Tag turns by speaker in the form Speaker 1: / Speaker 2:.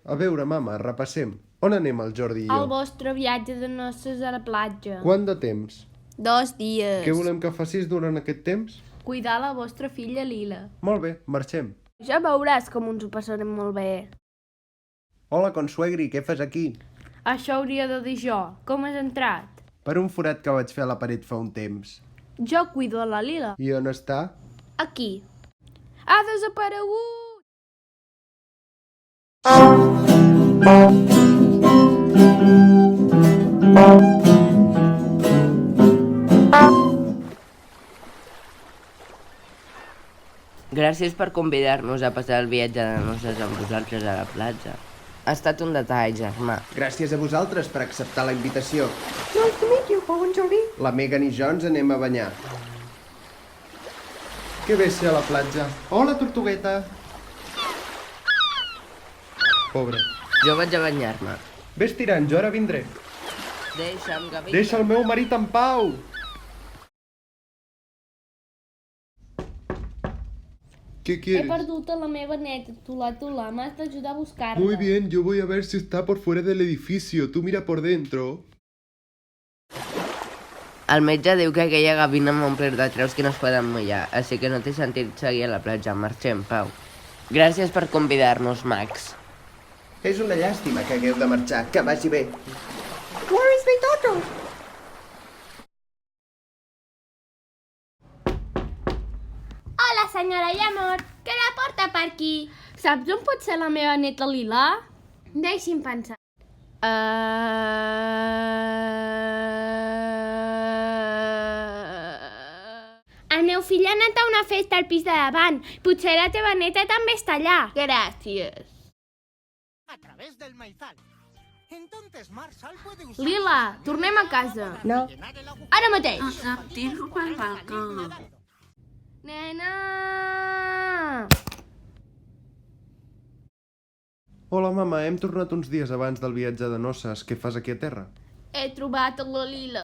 Speaker 1: A veure, mama, repassem. On anem el Jordi i
Speaker 2: El
Speaker 1: jo?
Speaker 2: vostre viatge de noces a la platja.
Speaker 1: Quant de temps?
Speaker 2: 2 dies.
Speaker 1: Què volem que facis durant aquest temps?
Speaker 2: Cuidar la vostra filla Lila.
Speaker 1: Molt bé, marxem.
Speaker 2: Ja veuràs com ens ho passarem molt bé.
Speaker 1: Hola, consuegri, què fas aquí?
Speaker 2: Això hauria de dir jo. Com has entrat?
Speaker 1: Per un forat que vaig fer a la paret fa un temps.
Speaker 2: Jo cuido la Lila.
Speaker 1: I on està?
Speaker 2: Aquí. Ha desaparegut!
Speaker 3: Gràcies per convidar-nos a passar el viatge de noces amb vosaltres a la platja. Ha estat un detall, germà.
Speaker 1: Gràcies a vosaltres per acceptar la invitació. La Megan i jo ens anem a banyar. Que bé ser a la platja. Hola, tortugueta. Pobre.
Speaker 3: Jo vaig a banyar-me.
Speaker 1: Ves tirant, jo ara vindré.
Speaker 3: Deixa'm, Gavita.
Speaker 1: Deixa el meu marit en pau! ¿Qué
Speaker 2: He
Speaker 1: quieres?
Speaker 2: perdut a la meva neta, Tula. M'has d'ajudar a buscar-la.
Speaker 1: Muy bien, yo voy a ver si está por fuera del edificio. Tú mira por dentro.
Speaker 3: El metge diu que aquella gavina m'ha omplert de treus que no es poden mullar, així que no té sentit seguir a la platja. Marxem, Pau. Gràcies per convidar-nos, Max.
Speaker 1: És una llàstima que hagueu de marxar. Que vagi bé.
Speaker 4: Where is my daughter?
Speaker 2: Hola, senyora Llamor, que la porta per aquí. Saps on pot ser la meva neta Lila? Deixi'm pensar. El meu fill ha anat a una festa al pis de davant. Potser la teva neta també està allà. Gràcies.
Speaker 5: A través del maizal. Entonces Marshall puede usar
Speaker 2: Lila, tornem a casa.
Speaker 4: No.
Speaker 5: llenar el agujero.
Speaker 2: Ara mateix.
Speaker 3: Tiro pel balcó.
Speaker 2: Nena!
Speaker 1: Hola, mama, hem tornat uns dies abans del viatge de noces. Què fas aquí a terra?
Speaker 2: He trobat la Lila.